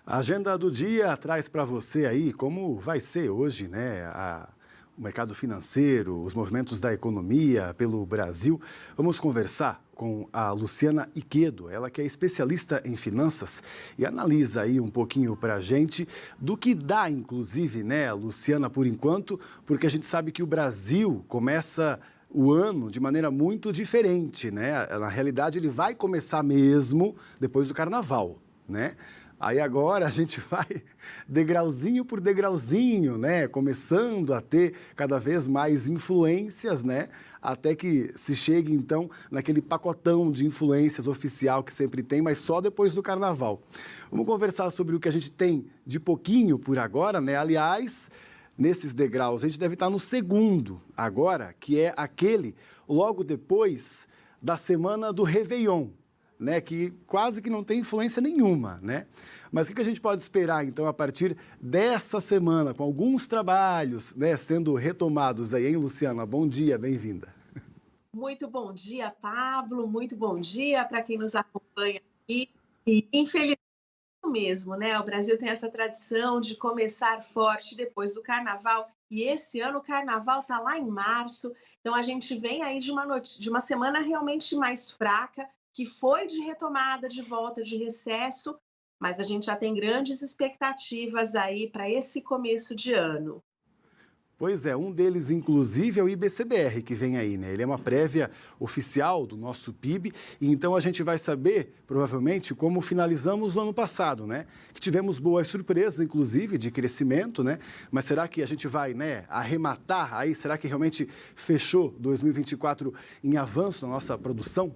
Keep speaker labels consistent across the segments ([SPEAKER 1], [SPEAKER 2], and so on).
[SPEAKER 1] A agenda do dia traz para você aí como vai ser hoje, né, o mercado financeiro, os movimentos da economia pelo Brasil. Vamos conversar com a Luciana Iquedo, ela que é especialista em finanças e analisa aí um pouquinho para a gente do que dá, inclusive, né, Luciana, por enquanto, porque a gente sabe que o Brasil começa o ano de maneira muito diferente, né? Na realidade, ele vai começar mesmo depois do Carnaval, né? Aí agora a gente vai degrauzinho por degrauzinho, né? Começando a ter cada vez mais influências, né? Até que se chegue, então, naquele pacotão de influências oficial que sempre tem, mas só depois do Carnaval. Vamos conversar sobre o que a gente tem de pouquinho por agora, né? Aliás, nesses degraus, a gente deve estar no segundo agora, que é aquele logo depois da semana do Réveillon, né, que quase que não tem influência nenhuma, né? Mas o que a gente pode esperar, então, a partir dessa semana, com alguns trabalhos, né, sendo retomados aí, hein, Luciana? Bom dia, bem-vinda.
[SPEAKER 2] Muito bom dia, Pablo. Muito bom dia para quem nos acompanha aqui. E infelizmente mesmo, né? O Brasil tem essa tradição de começar forte depois do Carnaval. E esse ano o Carnaval está lá em março. Então a gente vem aí de uma semana realmente mais fraca, que foi de retomada, de volta de recesso, mas a gente já tem grandes expectativas aí para esse começo de ano.
[SPEAKER 1] Pois é, um deles, inclusive, é o IBCBR, que vem aí, né? Ele é uma prévia oficial do nosso PIB, e então a gente vai saber, provavelmente, como finalizamos no ano passado, né? Que tivemos boas surpresas, inclusive, de crescimento, né? Mas será que a gente vai, né, arrematar aí? Será que realmente fechou 2024 em avanço na nossa produção?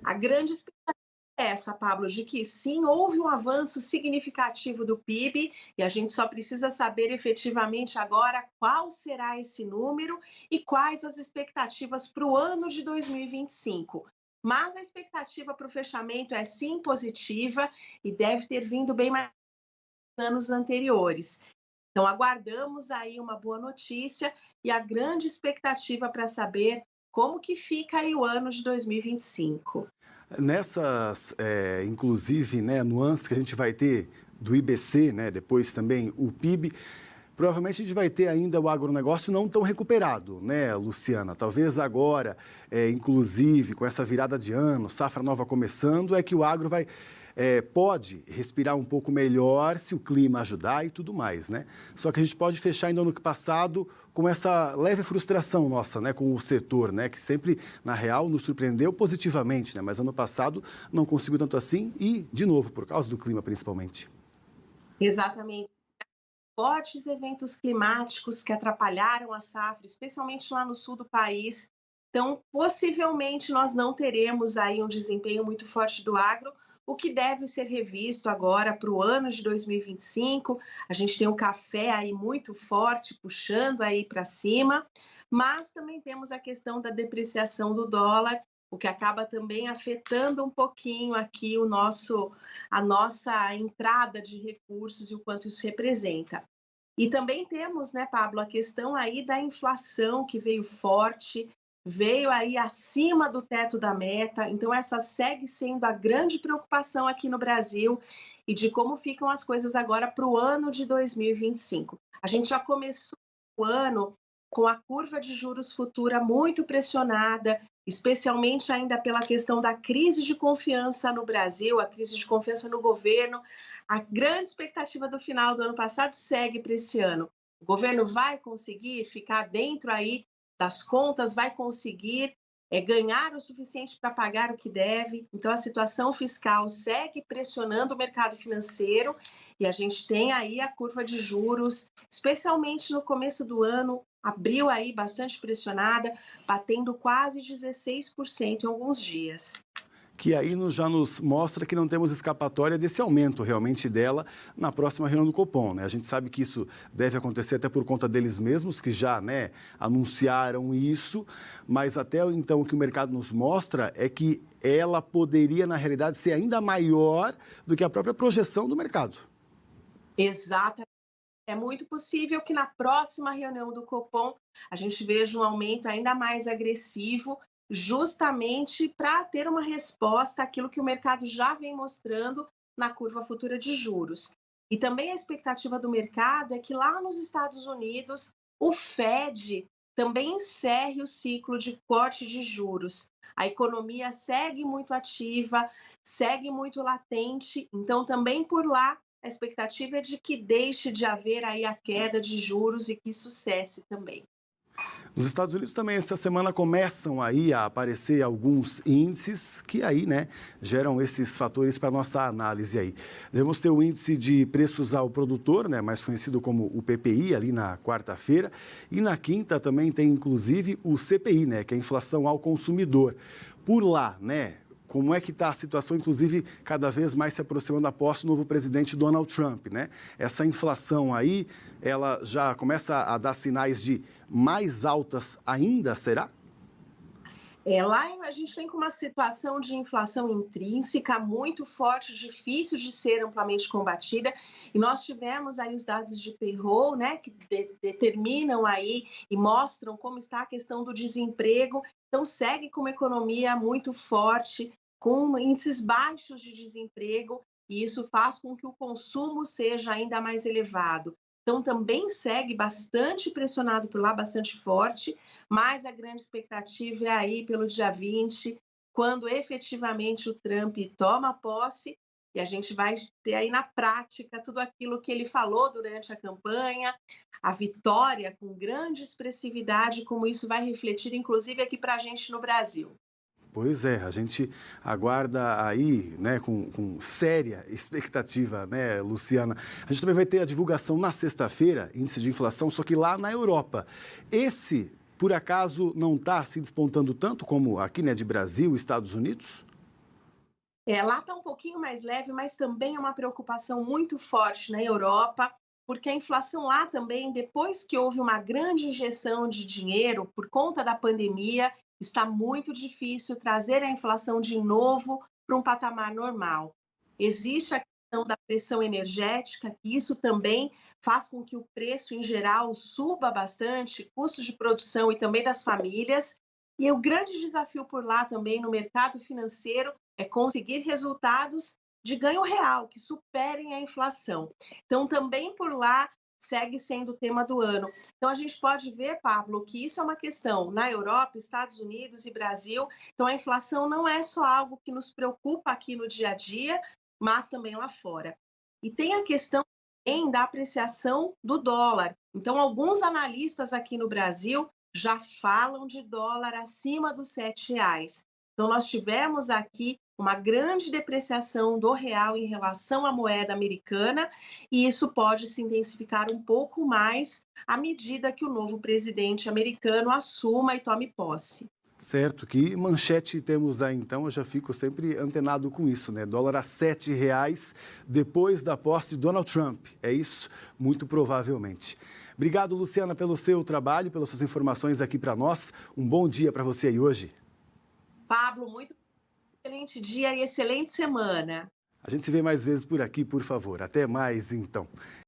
[SPEAKER 2] A grande expectativa é essa, Pablo, de que sim, houve um avanço significativo do PIB e a gente só precisa saber efetivamente agora qual será esse número e quais as expectativas para o ano de 2025. Mas a expectativa para o fechamento é sim positiva e deve ter vindo bem mais nos anos anteriores. Então, aguardamos aí uma boa notícia e a grande expectativa para saber como que fica aí o ano de 2025.
[SPEAKER 1] Nessas, inclusive, né, nuances que a gente vai ter do IBC, né, depois também o PIB, provavelmente a gente vai ter ainda o agronegócio não tão recuperado, né, Luciana? Talvez agora, inclusive, com essa virada de ano, safra nova começando, é que o agro pode respirar um pouco melhor se o clima ajudar e tudo mais, né? Só que a gente pode fechar ainda ano passado com essa leve frustração nossa, né, com o setor, né, que sempre, na real, nos surpreendeu positivamente, né? Mas ano passado não conseguiu tanto assim e, de novo, por causa do clima principalmente.
[SPEAKER 2] Exatamente. Fortes eventos climáticos que atrapalharam a safra, especialmente lá no sul do país. Então, possivelmente, nós não teremos aí um desempenho muito forte do agro, o que deve ser revisto agora para o ano de 2025. A gente tem o café aí muito forte, puxando aí para cima, mas também temos a questão da depreciação do dólar, o que acaba também afetando um pouquinho aqui a nossa entrada de recursos e o quanto isso representa. E também temos, né, Pablo, a questão aí da inflação que veio forte, veio aí acima do teto da meta, então essa segue sendo a grande preocupação aqui no Brasil e de como ficam as coisas agora para o ano de 2025. A gente já começou o ano com a curva de juros futura muito pressionada, especialmente ainda pela questão da crise de confiança no Brasil, a crise de confiança no governo. A grande expectativa do final do ano passado segue para esse ano. O governo vai conseguir ficar dentro aí das contas, vai conseguir ganhar o suficiente para pagar o que deve. Então, a situação fiscal segue pressionando o mercado financeiro e a gente tem aí a curva de juros, especialmente no começo do ano, abriu aí bastante pressionada, batendo quase 16% em alguns dias.
[SPEAKER 1] Que aí já nos mostra que não temos escapatória desse aumento realmente dela na próxima reunião do Copom, né? A gente sabe que isso deve acontecer até por conta deles mesmos, que já, né, anunciaram isso, mas até então o que o mercado nos mostra é que ela poderia, na realidade, ser ainda maior do que a própria projeção do mercado.
[SPEAKER 2] Exatamente. É muito possível que na próxima reunião do Copom a gente veja um aumento ainda mais agressivo, justamente para ter uma resposta àquilo que o mercado já vem mostrando, na curva futura de juros. E também a expectativa do mercado é que lá nos Estados Unidos o Fed também encerre o ciclo de corte de juros. A economia segue muito ativa, segue muito latente, então também por lá a expectativa é de que deixe de haver aí a queda de juros e que isso cesse também.
[SPEAKER 1] Nos Estados Unidos também essa semana começam aí a aparecer alguns índices que aí, né, geram esses fatores para nossa análise aí. Devemos ter o índice de preços ao produtor, né, mais conhecido como o PPI, ali na quarta-feira, e na quinta também tem inclusive o CPI, né, que é a inflação ao consumidor. Por lá, né, como é que está a situação, inclusive, cada vez mais se aproximando da posse do novo presidente Donald Trump, né? Essa inflação aí, ela já começa a dar sinais de mais altas ainda, será?
[SPEAKER 2] Lá a gente vem com uma situação de inflação intrínseca muito forte, difícil de ser amplamente combatida, e nós tivemos aí os dados de payroll, né, que determinam aí e mostram como está a questão do desemprego, então segue com uma economia muito forte, com índices baixos de desemprego, e isso faz com que o consumo seja ainda mais elevado. Então, também segue bastante pressionado por lá, bastante forte, mas a grande expectativa é aí pelo dia 20, quando efetivamente o Trump toma posse, e a gente vai ter aí na prática tudo aquilo que ele falou durante a campanha, a vitória com grande expressividade, como isso vai refletir, inclusive, aqui para a gente no Brasil.
[SPEAKER 1] Pois é, a gente aguarda aí, né, com séria expectativa, né, Luciana? A gente também vai ter a divulgação na sexta-feira, índice de inflação, só que lá na Europa. Esse, por acaso, não está se despontando tanto como aqui, né, de Brasil, Estados Unidos?
[SPEAKER 2] Lá está um pouquinho mais leve, mas também é uma preocupação muito forte na Europa, porque a inflação lá também, depois que houve uma grande injeção de dinheiro por conta da pandemia, está muito difícil trazer a inflação de novo para um patamar normal. Existe a questão da pressão energética, que isso também faz com que o preço em geral suba bastante, custos de produção e também das famílias. E o grande desafio por lá também no mercado financeiro é conseguir resultados de ganho real, que superem a inflação. Então, também por lá segue sendo o tema do ano. Então, a gente pode ver, Pablo, que isso é uma questão na Europa, Estados Unidos e Brasil. Então, a inflação não é só algo que nos preocupa aqui no dia a dia, mas também lá fora. E tem a questão também da apreciação do dólar. Então, alguns analistas aqui no Brasil já falam de dólar acima dos R$ 7. Então, nós tivemos aqui uma grande depreciação do real em relação à moeda americana, e isso pode se intensificar um pouco mais à medida que o novo presidente americano assuma e tome posse.
[SPEAKER 1] Certo, que manchete temos aí então? Eu já fico sempre antenado com isso, né? Dólar a R$ 7 depois da posse de Donald Trump. É isso? Muito provavelmente. Obrigado, Luciana, pelo seu trabalho, pelas suas informações aqui para nós. Um bom dia para você aí hoje.
[SPEAKER 2] Pablo, muito excelente dia e excelente semana.
[SPEAKER 1] A gente se vê mais vezes por aqui, por favor. Até mais, então.